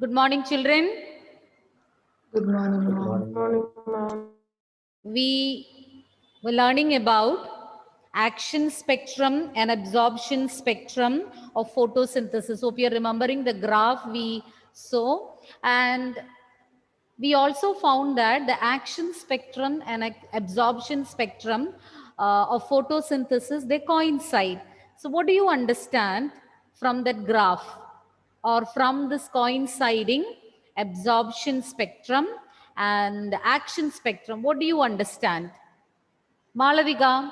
Good morning, children. Good morning, Good ma'am. morning, ma'am. We were learning about action spectrum and absorption spectrum of photosynthesis. Hope you're remembering the graph we saw. And we also found that the action spectrum and absorption spectrum of photosynthesis, they coincide. So what do you understand from that graph or from this coinciding absorption spectrum and action spectrum? What do you understand? Malavika,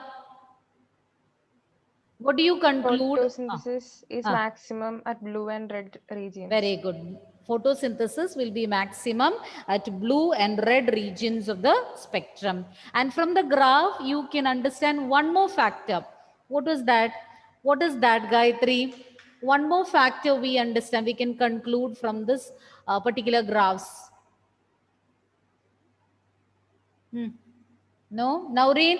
what do you conclude? Photosynthesis is maximum at blue and red regions. Very good. Photosynthesis will be maximum at blue and red regions of the spectrum. And from the graph, you can understand one more factor. What is that? What is that, Gayatri? One more factor we understand, we can conclude from this particular graphs. No? Naureen?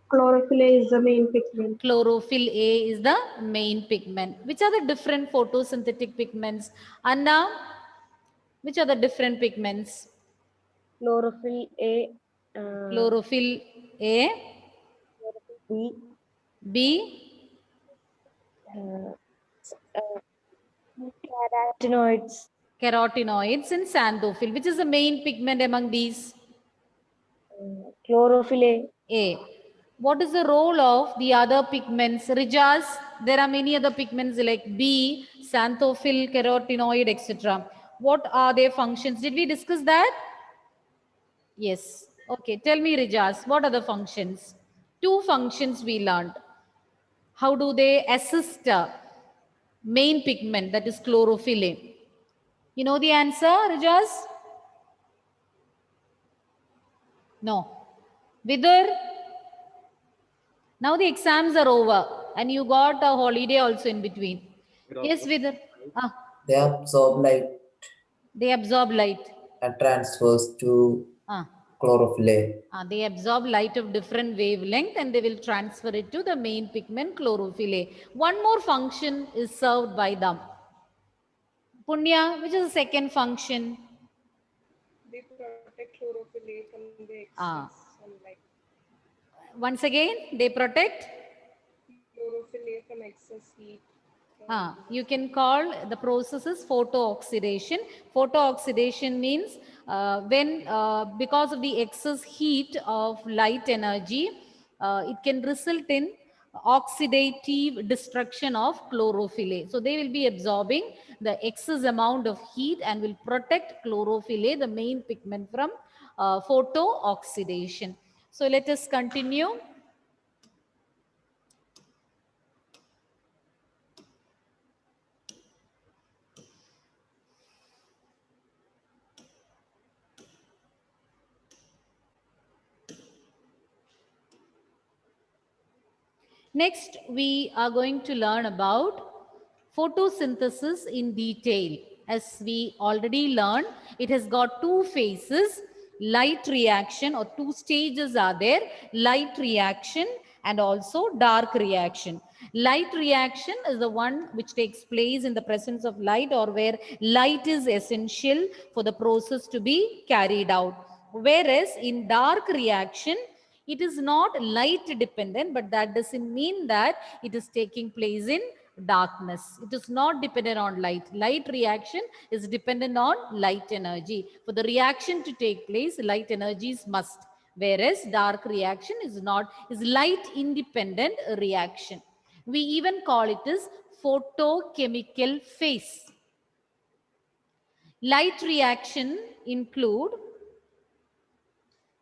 Chlorophyll A is the main pigment. Chlorophyll A is the main pigment. Which are the different photosynthetic pigments? Anna, which are the different pigments? Chlorophyll A, Chlorophyll A, B, B, carotenoids. carotenoids, and xanthophyll. Which is the main pigment among these? Chlorophyll A. A. What is the role of the other pigments? Rijas, there are many other pigments like B, xanthophyll, carotenoid, etc. What are their functions? Did we discuss that? Yes. Okay. Tell me, Rijas, what are the functions? Two functions we learned. How do they assist main pigment, that is chlorophyll A? You know the answer, Rijas? No. Vidar? Now the exams are over and you got a holiday also in between. Yes, Vidar? They absorb light They absorb light. and transfers to chlorophyll A. They absorb light of different wavelength and they will transfer it to the main pigment chlorophyll A. One more function is served by them. Punya, which is the second function? They protect chlorophyll A from the excess sunlight. Once again, they protect? Chlorophyll A from excess heat. You can call the process as photooxidation. Photooxidation means when because of the excess heat of light energy, it can result in oxidative destruction of chlorophyll A. So they will be absorbing the excess amount of heat and will protect chlorophyll A, the main pigment, from photooxidation. So let us continue. Next, we are going to learn about photosynthesis in detail. As we already learned, it has got two phases, light reaction, or two stages are there, light reaction and also dark reaction. Light reaction is the one which takes place in the presence of light or where light is essential for the process to be carried out. Whereas in dark reaction, it is not light dependent, but that doesn't mean that it is taking place in darkness. It is not dependent on light. Light reaction is dependent on light energy. For the reaction to take place, light energy is must. Whereas dark reaction is not, is light independent reaction. We even call it as photochemical phase. Light reaction include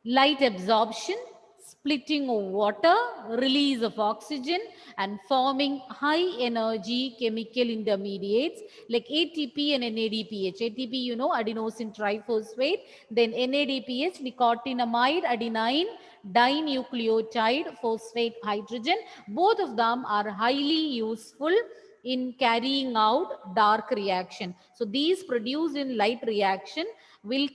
light absorption, splitting of water, release of oxygen, and forming high energy chemical intermediates like ATP and NADPH. ATP, you know, adenosine triphosphate, then NADPH, nicotinamide adenine dinucleotide phosphate hydrogen. Both of them are highly useful in carrying out dark reaction. So these produced in light reaction will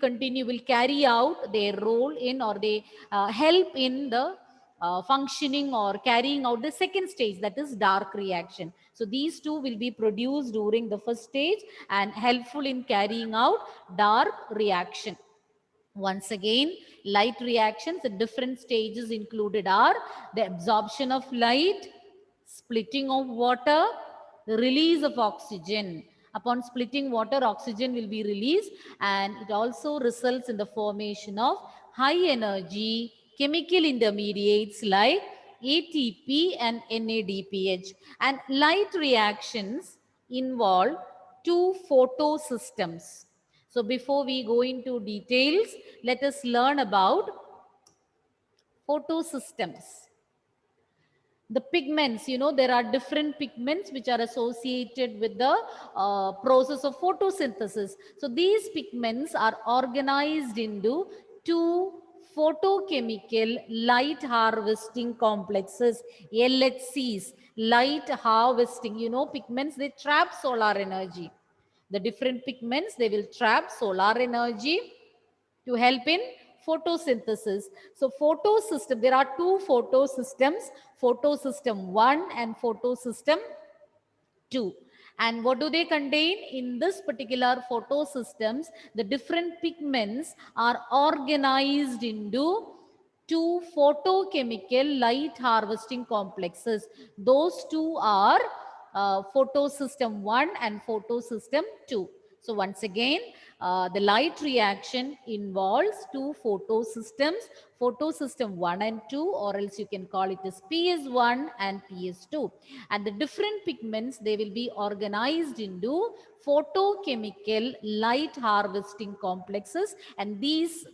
carry out their role in, or they help in the functioning or carrying out the second stage, that is dark reaction. So these two will be produced during the first stage and helpful in carrying out dark reaction. Once again, light reactions, the different stages included are the absorption of light, splitting of water, the release of oxygen. Upon splitting water, oxygen will be released, and it also results in the formation of high energy chemical intermediates like ATP and NADPH. And light reactions involve two photosystems. So before we go into details, let us learn about photosystems. The pigments, there are different pigments which are associated with the process of photosynthesis. So these pigments are organized into two photochemical light harvesting complexes, LHCs. Light harvesting, pigments, they trap solar energy. The different pigments, they will trap solar energy to help in photosynthesis. So photosystem, there are two photosystems, photosystem 1 and photosystem 2. And what do they contain? In this particular photosystems, the different pigments are organized into two photochemical light harvesting complexes. Those two are photosystem 1 and photosystem 2. So once again, the light reaction involves two photosystems, photosystem 1 and 2, or else you can call it as PS1 and PS2. And the different pigments, they will be organized into photochemical light harvesting complexes, and these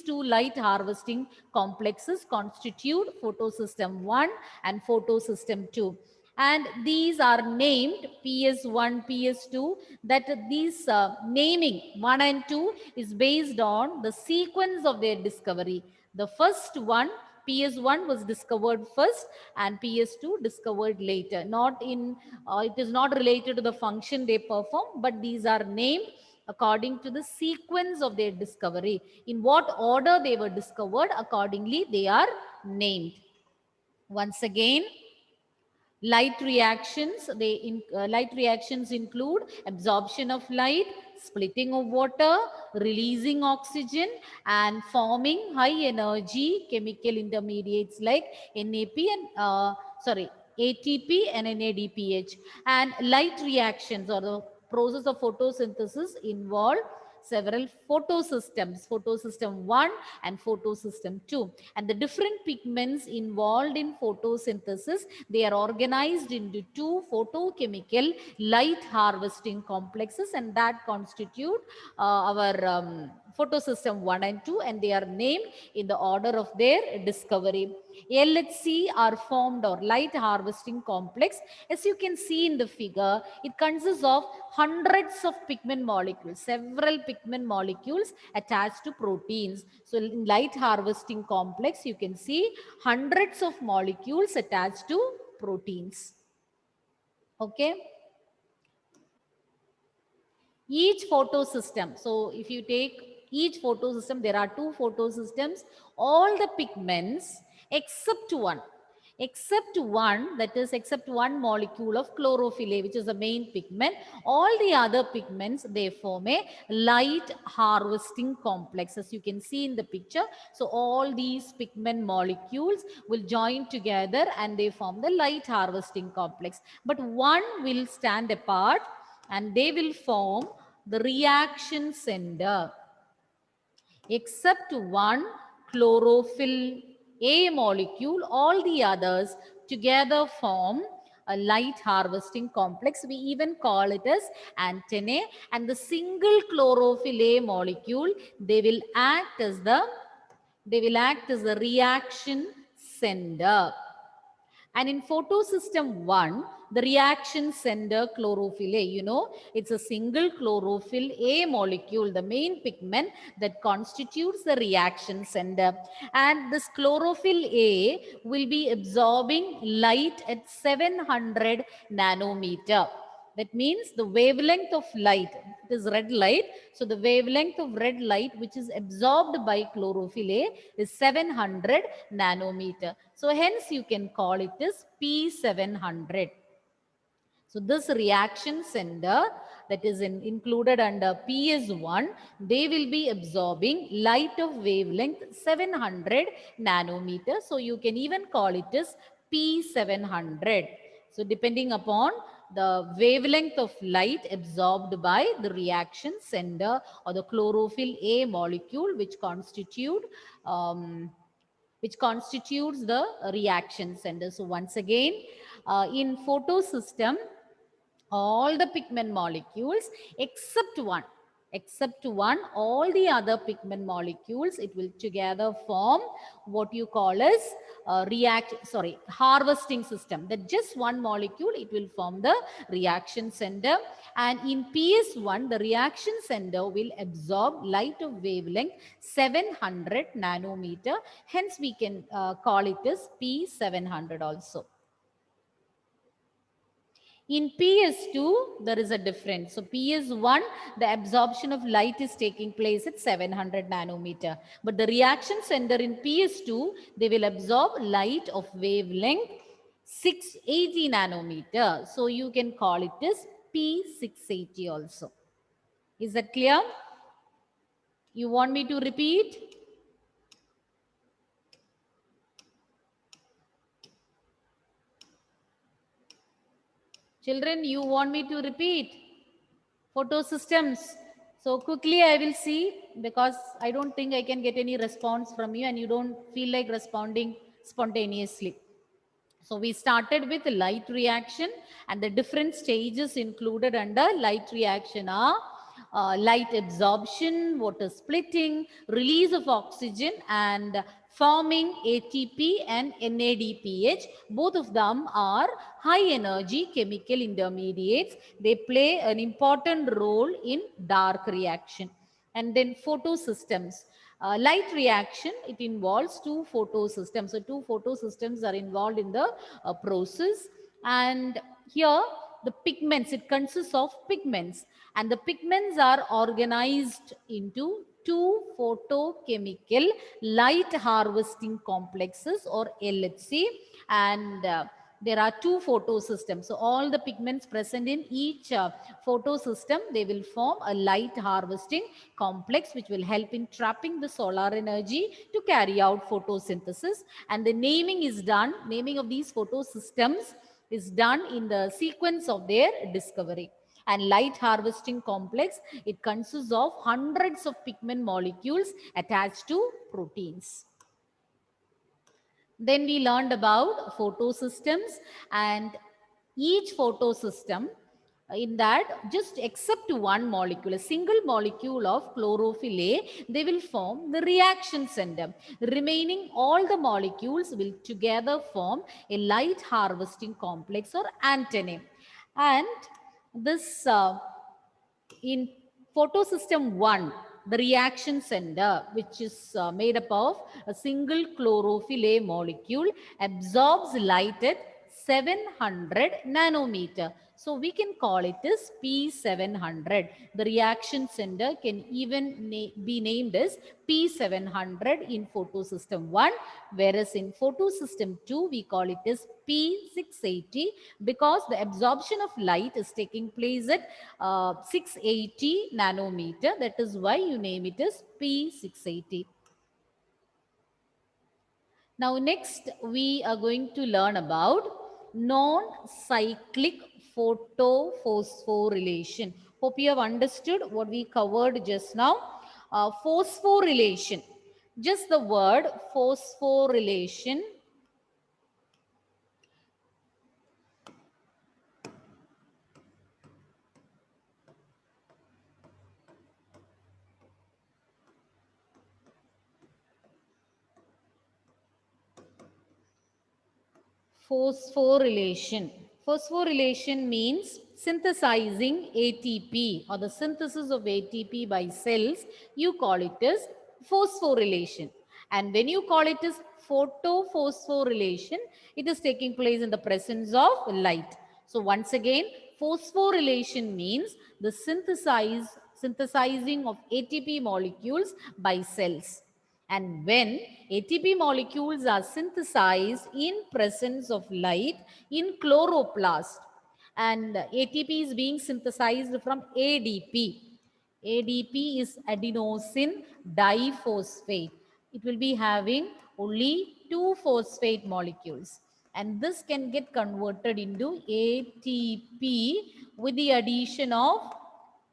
two light harvesting complexes constitute photosystem 1 and photosystem 2. And these are named PS1, PS2, that these naming 1 and 2 is based on the sequence of their discovery. The first one, PS1, was discovered first and PS2 discovered later. It is not related to the function they perform, but these are named according to the sequence of their discovery. In what order they were discovered, accordingly they are named. Once again, light reactions, light reactions include absorption of light, splitting of water, releasing oxygen, and forming high energy chemical intermediates like ATP and NADPH. And light reactions, or the process of photosynthesis, involve several photosystems, photosystem 1 and photosystem 2. And the different pigments involved in photosynthesis, they are organized into two photochemical light harvesting complexes, and that constitute our photosystem 1 and 2, and they are named in the order of their discovery. LHC are formed, or light harvesting complex. As you can see in the figure, it consists of hundreds of pigment molecules, several pigment molecules attached to proteins. So in light harvesting complex, you can see hundreds of molecules attached to proteins. Okay. Each photosystem, so if you take each photosystem, there are two photosystems. All the pigments except one, that is except one molecule of chlorophyll A, which is the main pigment, all the other pigments, they form a light harvesting complex, as you can see in the picture. So all these pigment molecules will join together and they form the light harvesting complex. But one will stand apart and they will form the reaction center. Except one chlorophyll A molecule, all the others together form a light harvesting complex. We even call it as antennae. And the single chlorophyll A molecule, they will act as the reaction center. And in photosystem 1, the reaction center chlorophyll A, it's a single chlorophyll A molecule, the main pigment that constitutes the reaction center. And this chlorophyll A will be absorbing light at 700 nanometer. That means the wavelength of light, it is red light. So the wavelength of red light which is absorbed by chlorophyll A is 700 nanometer. So hence you can call it as P700. So this reaction center that is included under PS1, they will be absorbing light of wavelength 700 nanometer. So you can even call it as P700. So depending upon the wavelength of light absorbed by the reaction center or the chlorophyll A molecule which constitutes the reaction center. So once again, in photosystem, all the pigment molecules except one, all the other pigment molecules, it will together form what you call as harvesting system. That just one molecule, it will form the reaction center. And in PS1, the reaction center will absorb light of wavelength 700 nanometer. Hence, we can call it as P700 also. In PS2, there is a difference. So PS1, the absorption of light is taking place at 700 nanometer. But the reaction center in PS2, they will absorb light of wavelength 680 nanometer. So you can call it as P680 also. Is that clear? You want me to repeat? Children, you want me to repeat? Photosystems. So quickly I will see, because I don't think I can get any response from you and you don't feel like responding spontaneously. So we started with light reaction, and the different stages included under light reaction are light absorption, water splitting, release of oxygen, and forming ATP and NADPH. Both of them are high energy chemical intermediates. They play an important role in dark reaction. And then photosystems. Light reaction, it involves two photosystems. So two photosystems are involved in the process. And here the pigments, it consists of pigments. And the pigments are organized into two photochemical light harvesting complexes, or LHC. And there are two photosystems. So all the pigments present in each photosystem, they will form a light harvesting complex which will help in trapping the solar energy to carry out photosynthesis. And the naming of these photosystems is done in the sequence of their discovery. And light harvesting complex, it consists of hundreds of pigment molecules attached to proteins. Then we learned about photosystems, and each photosystem, in that just except one molecule, a single molecule of chlorophyll A, they will form the reaction center. Remaining all the molecules will together form a light harvesting complex or antennae. And this in photosystem 1, the reaction center, which is made up of a single chlorophyll A molecule, absorbs light at 700 nanometer. So we can call it as P700. The reaction center can even be named as P700 in photosystem 1, whereas in photosystem 2, we call it as P680, because the absorption of light is taking place at 680 nanometer. That is why you name it as P680. Now next we are going to learn about non-cyclic photophosphorylation. Hope you have understood what we covered just now. Phosphorylation, just the word phosphorylation. Phosphorylation. Phosphorylation means synthesizing ATP, or the synthesis of ATP by cells. You call it as phosphorylation. And when you call it as photophosphorylation, it is taking place in the presence of light. So once again, Phosphorylation means the synthesizing of ATP molecules by cells. And when ATP molecules are synthesized in presence of light in chloroplast, and ATP is being synthesized from ADP. ADP is adenosine diphosphate. It will be having only 2 phosphate molecules, and this can get converted into ATP with the addition of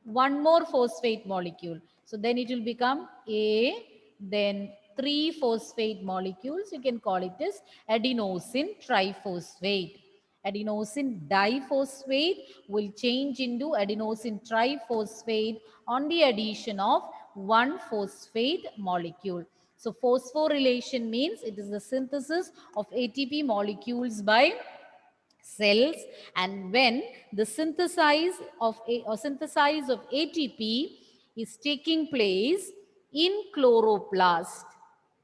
one more phosphate molecule. So then it will become A, then 3 phosphate molecules. You can call it as adenosine triphosphate. Adenosine diphosphate will change into adenosine triphosphate on the addition of one phosphate molecule. So phosphorylation means it is the synthesis of ATP molecules by cells, and when the synthesis of ATP is taking place in chloroplast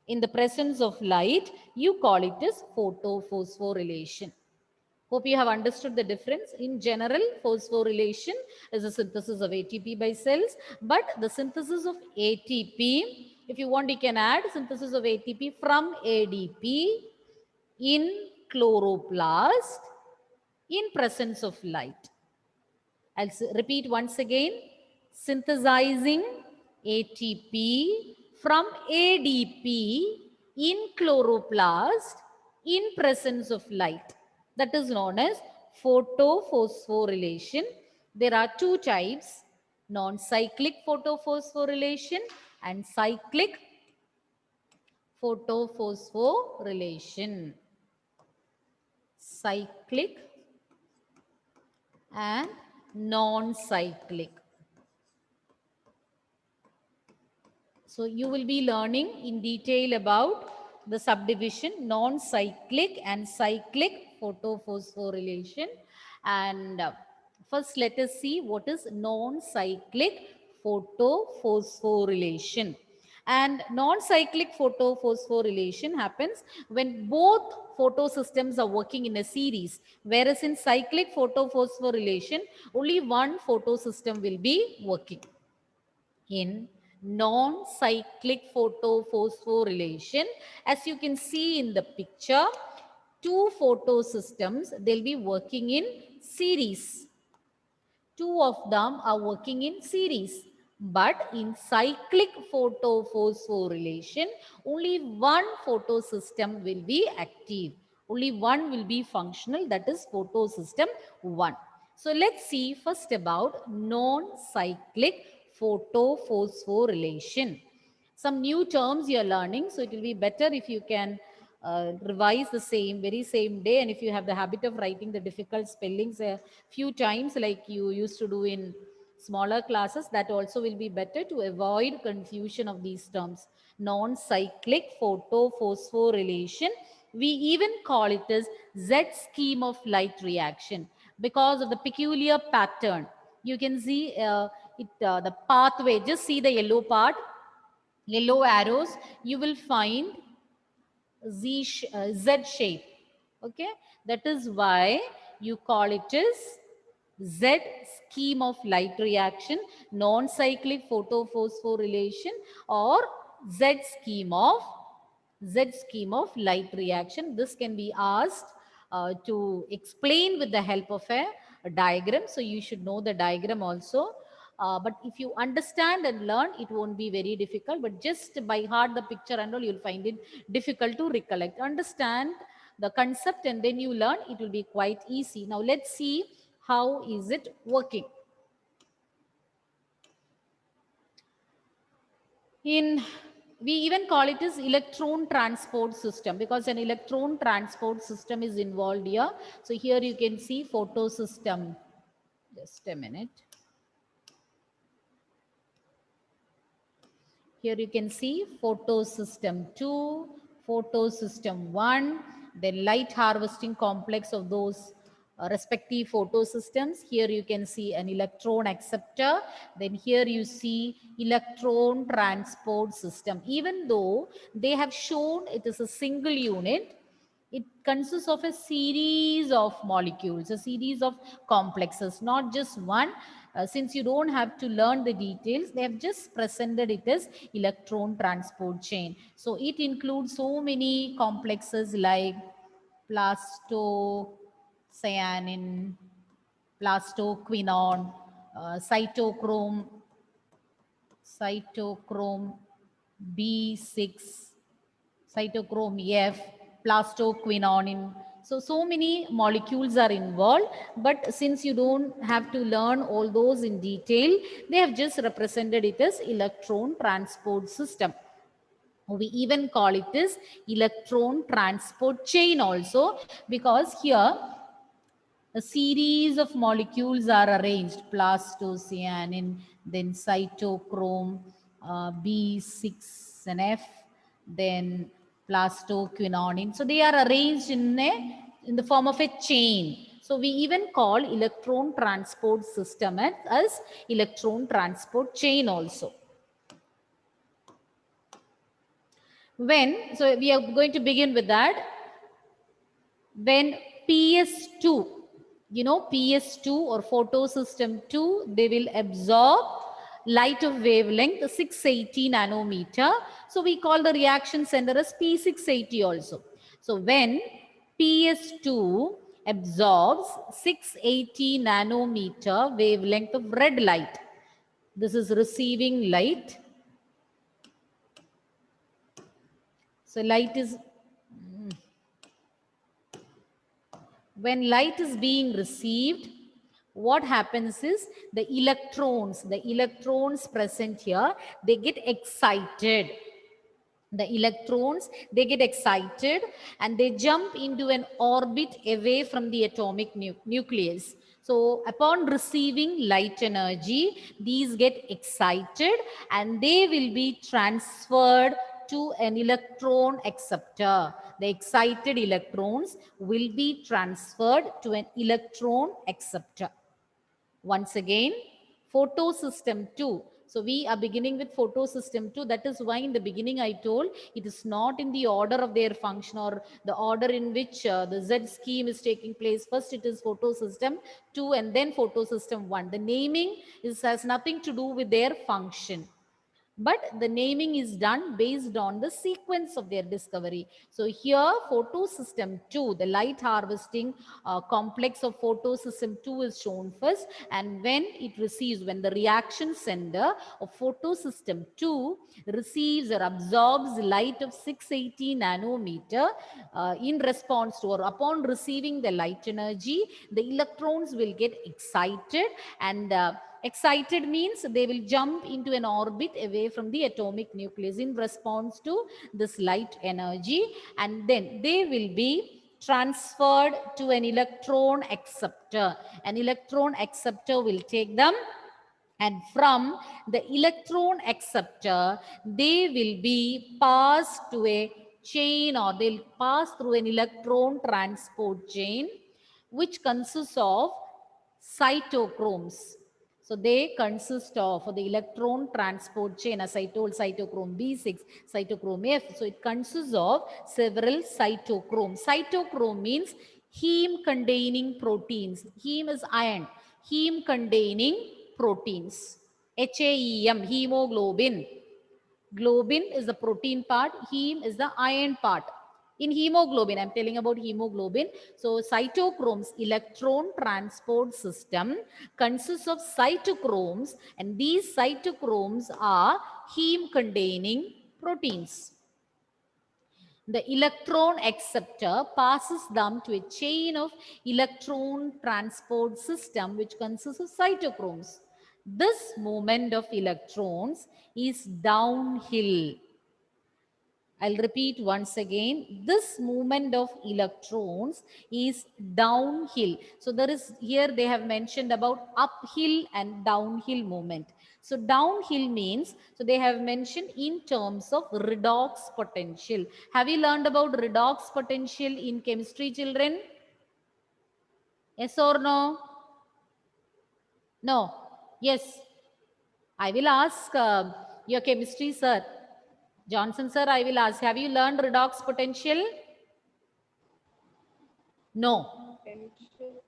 in the presence of light, you call it as photophosphorylation. Hope you have understood the difference. In general, phosphorylation is a synthesis of ATP by cells, but the synthesis of ATP, if you want, you can add synthesis of ATP from ADP in chloroplast in presence of light. I'll repeat once again. Synthesizing ATP from ADP in chloroplast in presence of light. That is known as photophosphorylation. There are 2 types, non-cyclic photophosphorylation and cyclic photophosphorylation. Cyclic and non-cyclic. So you will be learning in detail about the subdivision non-cyclic and cyclic photophosphorylation. And first let us see what is non-cyclic photophosphorylation. And non-cyclic photophosphorylation happens when both photosystems are working in a series, whereas in cyclic photophosphorylation only one photosystem will be working. In non-cyclic photophosphorylation, as you can see in the picture, 2 photosystems, they'll be working in series. 2 of them are working in series. But in cyclic photophosphorylation, only one photosystem will be active. Only one will be functional, that is photosystem 1. So let's see first about non-cyclic photophosphorylation. Some new terms you are learning, so it will be better if you can revise the very same day, and if you have the habit of writing the difficult spellings a few times like you used to do in smaller classes, that also will be better to avoid confusion of these terms. Non-cyclic photophosphorylation, we even call it as Z scheme of light reaction because of the peculiar pattern. You can see the pathway, just see the yellow part, yellow arrows, you will find Z shape. Okay, that is why you call it as Z scheme of light reaction, non-cyclic photophosphorylation, or Z scheme of light reaction. This can be asked to explain with the help of a diagram, so you should know the diagram also. But if you understand and learn, it won't be very difficult, but just by heart the picture and all, you'll find it difficult to recollect. Understand the concept and then you learn, it will be quite easy. Now let's see how is it working. We even call it as electron transport system because an electron transport system is involved here. So here you can see photosystem. Just a minute. Here you can see photosystem 2, photosystem 1, the light harvesting complex of those respective photosystems. Here you can see an electron acceptor. Then here you see electron transport system. Even though they have shown it is a single unit, It consists of a series of molecules, a series of complexes, not just one. Since you don't have to learn the details, they have just presented it as electron transport chain. So it includes so many complexes like plastocyanin, plastoquinone, cytochrome B6, cytochrome F, plastoquinone. So many molecules are involved, but since you don't have to learn all those in detail, they have just represented it as electron transport system. We even call it as electron transport chain also, because here a series of molecules are arranged, plastocyanin, then cytochrome B6 and F, then plastoquinone. So they are arranged in the form of a chain. So we even call electron transport system as electron transport chain also. So we are going to begin with that. When PS2, PS2 or photosystem 2, they will absorb light of wavelength 680 nanometer. So we call the reaction center as P680 also. So when PS2 absorbs 680 nanometer wavelength of red light, this is receiving light. So when light is being received, what happens is the electrons present here, they get excited. The electrons, they get excited and they jump into an orbit away from the atomic nucleus. So upon receiving light energy, these get excited and they will be transferred to an electron acceptor. The excited electrons will be transferred to an electron acceptor. Once again, photosystem 2. So we are beginning with photosystem 2. That is why in the beginning I told it is not in the order of their function or the order in which the Z scheme is taking place. First it is photosystem 2 and then photosystem 1. The naming has nothing to do with their function, but the naming is done based on the sequence of their discovery. So here photosystem 2, the light harvesting complex of photosystem 2 is shown first, and when the reaction center of photosystem 2 receives or absorbs light of 680 nanometer in response to or upon receiving the light energy, the electrons will get excited, and excited means they will jump into an orbit away from the atomic nucleus in response to this light energy, and then they will be transferred to an electron acceptor. An electron acceptor will take them, and from the electron acceptor, they will be passed to a chain, or they'll pass through an electron transport chain, which consists of cytochromes. So they consist of, for the electron transport chain, as I told, cytochrome B6, cytochrome F. So it consists of several cytochromes. Cytochrome means heme containing proteins. Heme is iron. Heme containing proteins. HAEM, hemoglobin. Globin is the protein part. Heme is the iron part. In hemoglobin, I'm telling about hemoglobin. So cytochromes, electron transport system, consists of cytochromes, and these cytochromes are heme containing proteins. The electron acceptor passes them to a chain of electron transport system which consists of cytochromes. This movement of electrons is downhill. I'll repeat once again. This movement of electrons is downhill. So there is, here they have mentioned about uphill and downhill movement. So downhill means, so they have mentioned in terms of redox potential. Have you learned about redox potential in chemistry, children? Yes or no? No. Yes. I will ask your chemistry sir. Johnson sir, I will ask, have you learned redox potential? No. Potential.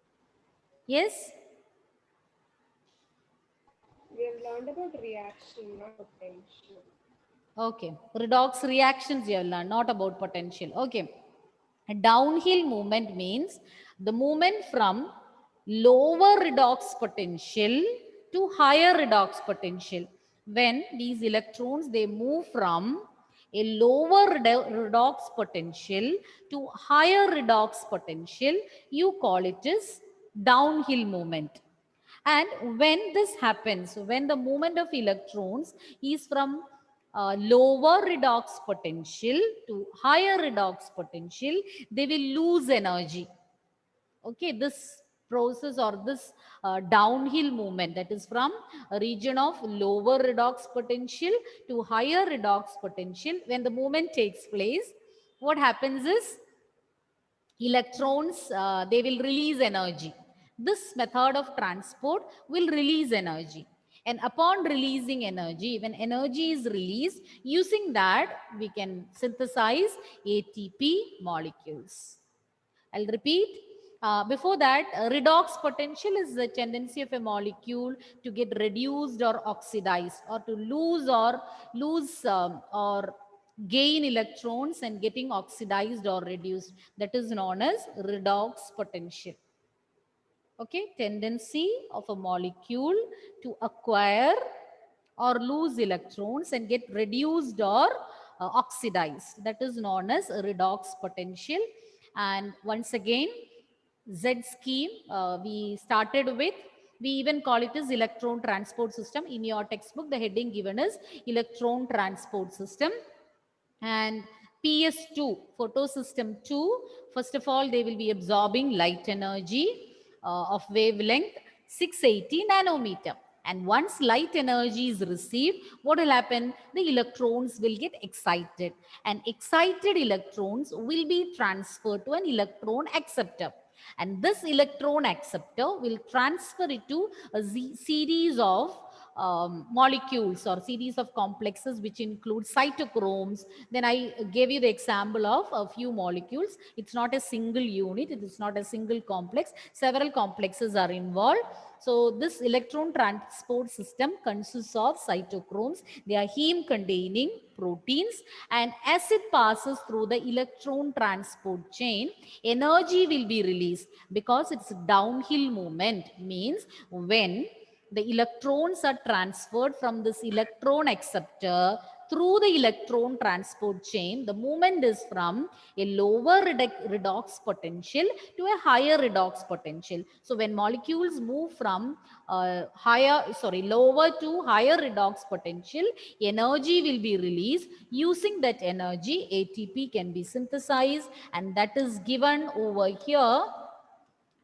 Yes? We have learned about reaction, not potential. Okay. Redox reactions you have learned, not about potential. Okay. A downhill movement means the movement from lower redox potential to higher redox potential. When these electrons, they move from a lower redox potential to higher redox potential, you call it as downhill movement. And when this happens, when the movement of electrons is from lower redox potential to higher redox potential, they will lose energy. Okay, this process or this downhill movement, that is from a region of lower redox potential to higher redox potential, when the movement takes place, what happens is electrons, they will release energy. This method of transport will release energy. And upon releasing energy, when energy is released, using that we can synthesize ATP molecules. I'll repeat. Before that, redox potential is the tendency of a molecule to get reduced or oxidized, or to lose or gain electrons and getting oxidized or reduced. That is known as redox potential. Okay, tendency of a molecule to acquire or lose electrons and get reduced or oxidized. That is known as redox potential. And once again, Z scheme we started with, we even call it as electron transport system. In your textbook, the heading given is electron transport system. And PS2, photosystem 2, first of all, they will be absorbing light energy of wavelength 680 nanometer. And once light energy is received, what will happen? The electrons will get excited. And excited electrons will be transferred to an electron acceptor. And this electron acceptor will transfer it to a series of molecules or series of complexes which include cytochromes. Then I gave you the example of a few molecules. It's not a single unit, it is not a single complex, several complexes are involved. So this electron transport system consists of cytochromes. They are heme containing proteins, and as it passes through the electron transport chain, energy will be released because it's downhill movement. Means when the electrons are transferred from this electron acceptor through the electron transport chain, the movement is from a lower redox potential to a higher redox potential. So when molecules move from lower to higher redox potential, energy will be released. Using that energy, ATP can be synthesized, and that is given over here.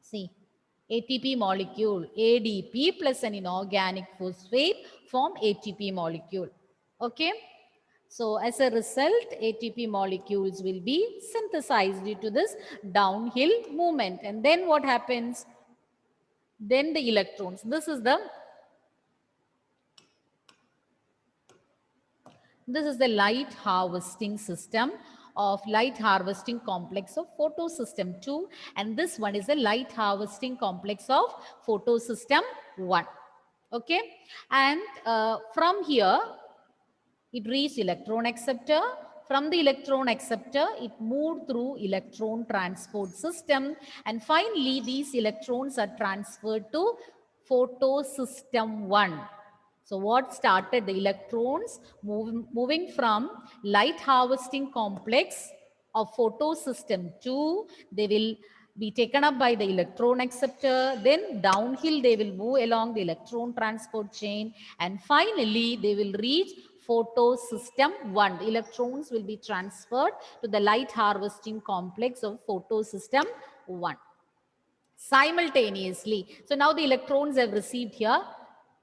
See, ATP molecule, ADP plus an inorganic phosphate form ATP molecule. Okay. So as a result, ATP molecules will be synthesized due to this downhill movement. And then what happens? Then the electrons. This is the light harvesting system of light harvesting complex of photosystem 2, and this one is the light harvesting complex of photosystem 1. Okay, and from here it reached electron acceptor. From the electron acceptor, it moved through electron transport system, and finally these electrons are transferred to photosystem 1. So what started the electrons moving from light harvesting complex of photosystem 2, they will be taken up by the electron acceptor, then downhill they will move along the electron transport chain, and finally they will reach photosystem 1. The electrons will be transferred to the light harvesting complex of photosystem 1 simultaneously. So now the electrons have received here.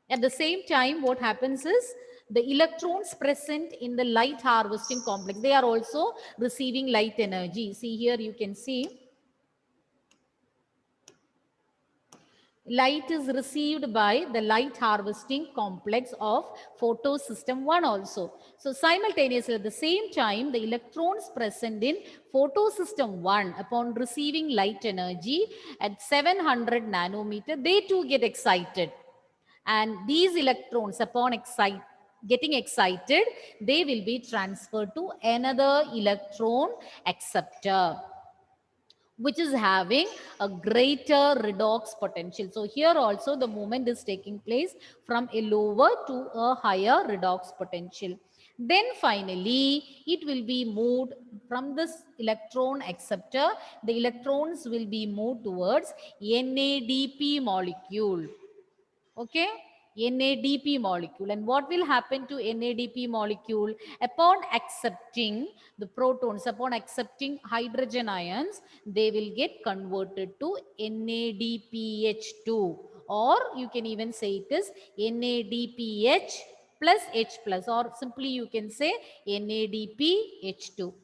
At the same time, what happens is the electrons present in the light harvesting complex, they are also receiving light energy. See here, you can see Light is received by the light harvesting complex of photosystem 1 also. So simultaneously at the same time, the electrons present in photosystem 1 upon receiving light energy at 700 nanometer, they too get excited. And these electrons upon getting excited, they will be transferred to another electron acceptor, which is having a greater redox potential. So here also the movement is taking place from a lower to a higher redox potential. Then finally, it will be moved from this electron acceptor. The electrons will be moved towards NADP molecule. Okay, NADP molecule. And what will happen to NADP molecule? Upon accepting the protons, upon accepting hydrogen ions, they will get converted to NADPH2, or you can even say it is NADPH plus H plus, or simply you can say NADPH2.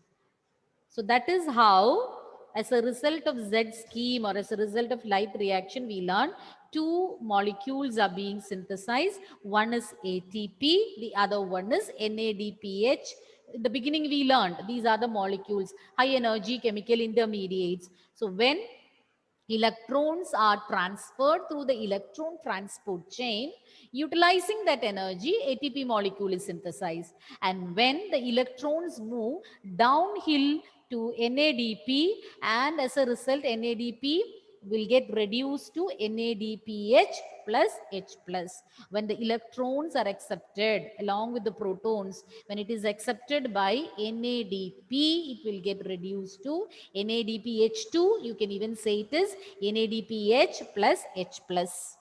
So that is how, as a result of Z scheme or as a result of light reaction, we learn two molecules are being synthesized. One is ATP, the other one is NADPH. In the beginning we learned these are the molecules, high energy chemical intermediates. So when electrons are transferred through the electron transport chain, utilizing that energy, ATP molecule is synthesized. And when the electrons move downhill to NADP, and as a result NADP will get reduced to NADPH plus H plus. When the electrons are accepted along with the protons, when it is accepted by NADP, it will get reduced to NADPH2. You can even say it is NADPH plus H plus.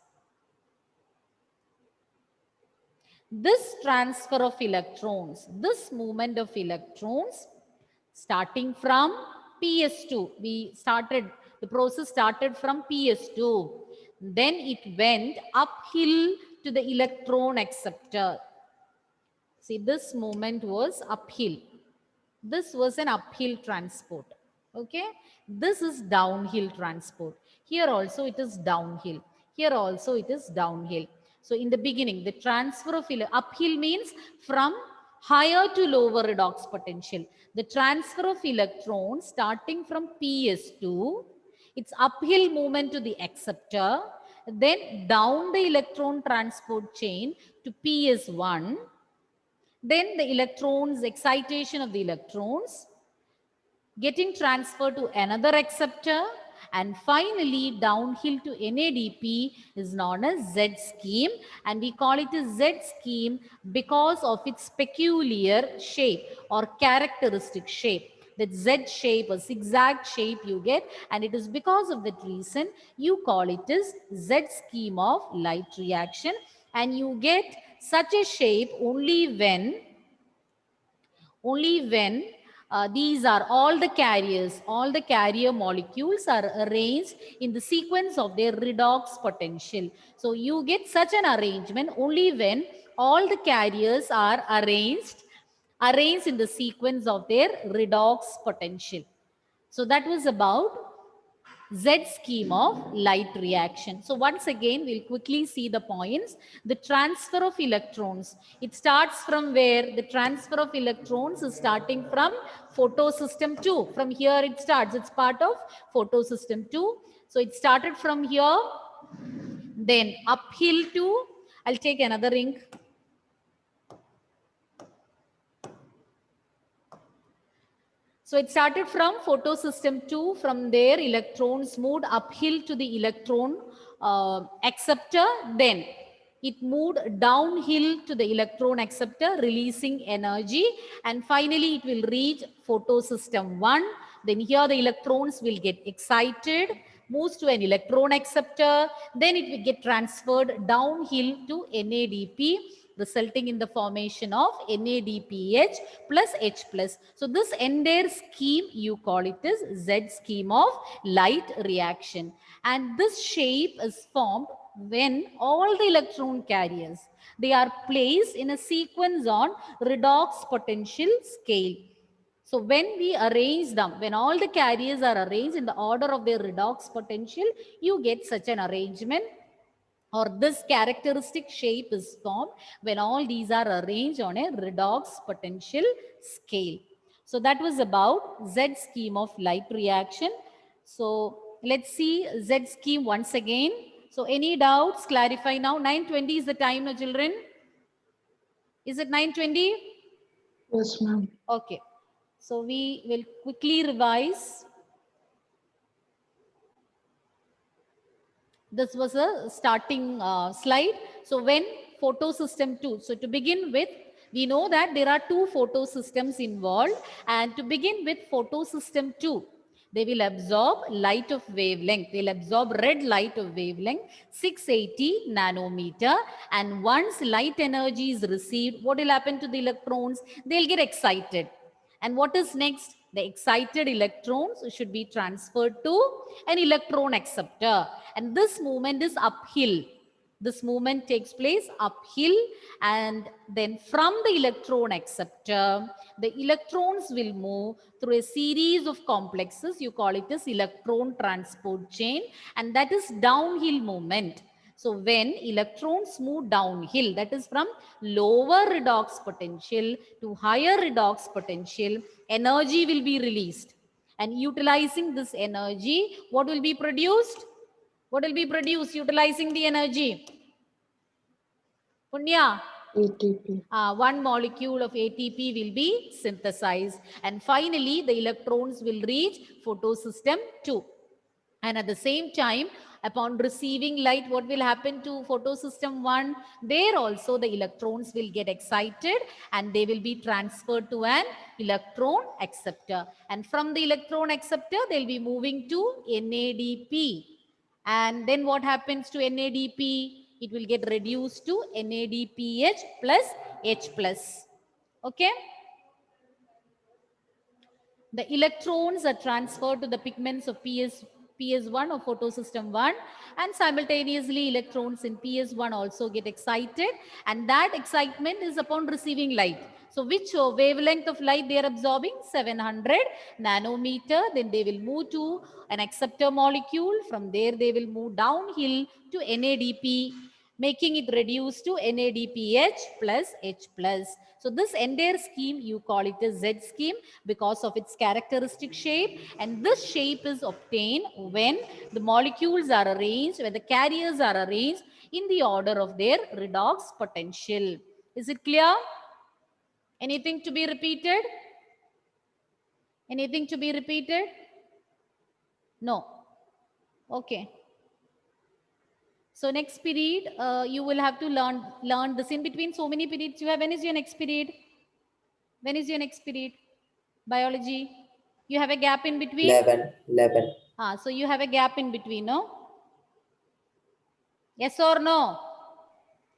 This transfer of electrons, this movement of electrons, starting from PS2, the process started from PS2. Then it went uphill to the electron acceptor. See, this movement was uphill. This was an uphill transport. Okay, this is downhill transport. Here also it is downhill. Here also it is downhill. So in the beginning, the transfer of uphill means from higher to lower redox potential. The transfer of electrons starting from PS2, it's uphill movement to the acceptor, then down the electron transport chain to PS1, then the electrons, excitation of the electrons, getting transferred to another acceptor, and finally downhill to NADP is known as Z scheme, and we call it a Z scheme because of its peculiar shape or characteristic shape. That Z shape or zigzag shape you get, and it is because of that reason you call it as Z scheme of light reaction, and you get such a shape only when these are all the carrier molecules are arranged in the sequence of their redox potential. So you get such an arrangement only when all the carriers are arranged in the sequence of their redox potential. So that was about Z scheme of light reaction. So once again, we'll quickly see the points. The transfer of electrons. It starts from where? The transfer of electrons is starting from photosystem 2. From here it starts. It's part of photosystem 2. So it started from here, then uphill to, I'll take another ring. So it started from photosystem 2. From there, electrons moved uphill to the electron acceptor. Then it moved downhill to the electron acceptor, releasing energy. And finally, it will reach photosystem 1. Then here the electrons will get excited, moves to an electron acceptor. Then it will get transferred downhill to NADP, resulting in the formation of NADPH plus H plus. So this entire scheme, you call it as Z scheme of light reaction. And this shape is formed when all the electron carriers, they are placed in a sequence on redox potential scale. So when we arrange them, when all the carriers are arranged in the order of their redox potential, you get such an arrangement or this characteristic shape is formed when all these are arranged on a redox potential scale. So that was about Z scheme of light reaction. So let's see Z scheme once again. So any doubts, clarify now. 9:20 is the time, no children? Is it 9:20? Yes, ma'am. Okay. So we will quickly revise. This was a starting slide. So when photosystem 2, so to begin with, we know that there are two photosystems involved, and to begin with photosystem 2, they will absorb light of wavelength. They'll absorb red light of wavelength 680 nanometer, and once light energy is received, what will happen to the electrons? They'll get excited. And what is next? The excited electrons should be transferred to an electron acceptor. And this movement is uphill. This movement takes place uphill, and then from the electron acceptor, the electrons will move through a series of complexes. You call it as electron transport chain, and that is downhill movement. So when electrons move downhill, that is from lower redox potential to higher redox potential, energy will be released. And utilizing this energy, what will be produced? What will be produced utilizing the energy? Punya? ATP. One molecule of ATP will be synthesized. And finally, the electrons will reach photosystem 2. And at the same time, upon receiving light, what will happen to photosystem 1? There also the electrons will get excited and they will be transferred to an electron acceptor. And from the electron acceptor, they'll be moving to NADP. And then what happens to NADP? It will get reduced to NADPH plus H plus. Okay? The electrons are transferred to the pigments of PS1 or photosystem 1, and simultaneously electrons in PS1 also get excited, and that excitement is upon receiving light. So which wavelength of light they are absorbing? 700 nanometer. Then they will move to an acceptor molecule. From there they will move downhill to NADP, making it reduce to NADPH plus H plus. So this entire scheme, you call it a Z scheme because of its characteristic shape. And this shape is obtained when the molecules are arranged, when the carriers are arranged in the order of their redox potential. Is it clear? Anything to be repeated? Anything to be repeated? No. Okay. So next period, you will have to learn this. In between so many periods you have. When is your next period? When is your next period? Biology. You have a gap in between? 11. So you have a gap in between, no? Yes or no?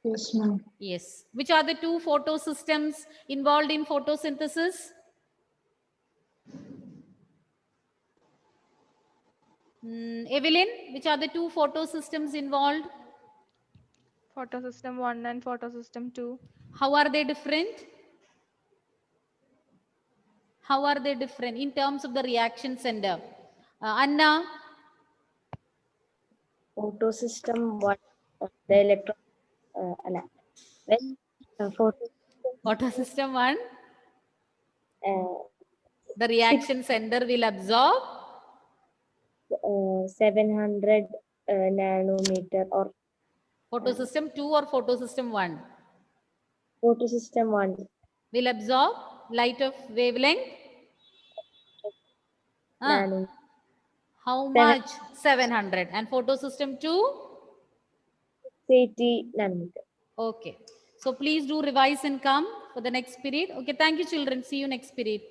Yes, ma'am. Yes. Which are the two photosystems involved in photosynthesis? Evelyn, which are the two photosystems involved? Photosystem 1 and photosystem 2. How are they different? How are they different in terms of the reaction center? Anna? Photosystem 1, the electron, when Photosystem 1? uh, The reaction center will absorb 700 nanometer, or photosystem 2 or photosystem 1 photosystem 1 will absorb light of wavelength. nanometer. How much? 700. And photosystem 2? 80 nanometer. Okay. So please do revise and come for the next period. Okay. Thank you, children. See you next period.